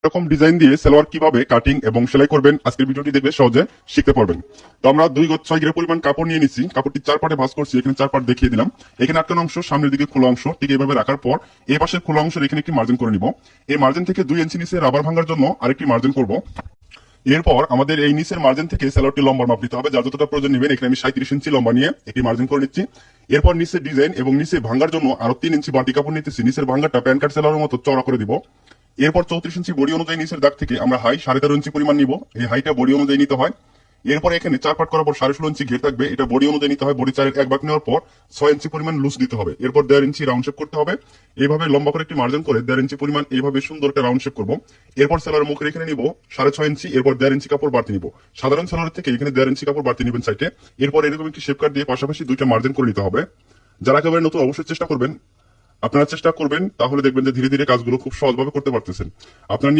এরকম ডিজাইন দিয়ে সালোয়ার কিভাবে কাটিং এবং সেলাই করবেন আজকের ভিডিওটি দেখলে সহজে শিখতে পারবেন। তো আমরা 2 গজ 6 গিরা পরিমাণ কাপড় নিয়ে নিচ্ছি। কাপড়টি 4 পার্টে ভাঁজ করছি। এখানে 4 পার্ট দেখিয়ে দিলাম। এখানে আটকানো অংশ, সামনের দিকে খোলা অংশ ঠিক এইভাবে রাখার পর এই পাশের খোলা অংশের এখানে একটি মার্জিন করে নিব। এই মার্জিন থেকে 2 ইঞ্চি নিচে রাবার ভাঙার জন্য আরেকটি মার্জিন করব। এরপর আমাদের এই নিচের মার্জিন থেকে সালোয়ারটি লম্বার মাপ নিতে হবে। যার যতটা প্রয়োজন নেবেন। এখানে আমি 37 ইঞ্চি লম্বা নিয়ে একটি মার্জিন করে নিচ্ছি। এরপর নিচের ডিজাইন এবং নিচে ভাঙার জন্য আরো 3 ইঞ্চি বাটি কাপড় নিতেছি। নিচের ভাঙাটা প্যান কাট সালোয়ারের মতো চড়া করে দিব। এরপর 34 ইঞ্চি বডি অনুযায়ী নিচের দাগ থেকে আমরা হাই 13.5 ইঞ্চি পরিমাণ নিব। এই হাইটা বডি অনুযায়ী নিতে হয়। এরপর এখানে 4 পার্ট করার পর 16.5 ইঞ্চি ঘের থাকবে। এটা বডি অনুযায়ী নিতে হয়। বডি 4 এর এক ভাগ নেওয়ার পর 6 ইঞ্চি পরিমাণ লুজ দিতে হবে। এরপর 1.5 ইঞ্চি রাউন্ড শেপ করতে হবে। এইভাবে লম্বা করে একটি মার্জিন করে 1.5 ইঞ্চি পরিমাণ এইভাবে সুন্দর একটা রাউন্ড শেপ করব। এরপর সেলার মুখের এখানে নিব 6.5 ইঞ্চি। এরপর 1.5 ইঞ্চি কাপড় বাড়তি নিব। সাধারণ সেলারের থেকে এখানে 1.5 ইঞ্চি কাপড় বাড়তি নেবেন সাইডে। এরপর এরকম একটি শেপ কাট দিয়ে পাশাপাশি দুইটা মার্জিন করে নিতে হবে। যারা একেবারে নতুন অবশ্যই চেষ্টা করবেন। আপনারা চেষ্টা করবেন তাহলে দেখবেন যে ধীরে ধীরে কাজগুলো খুব সহজভাবে করতে পারতেছেন। আপনার নিয়ম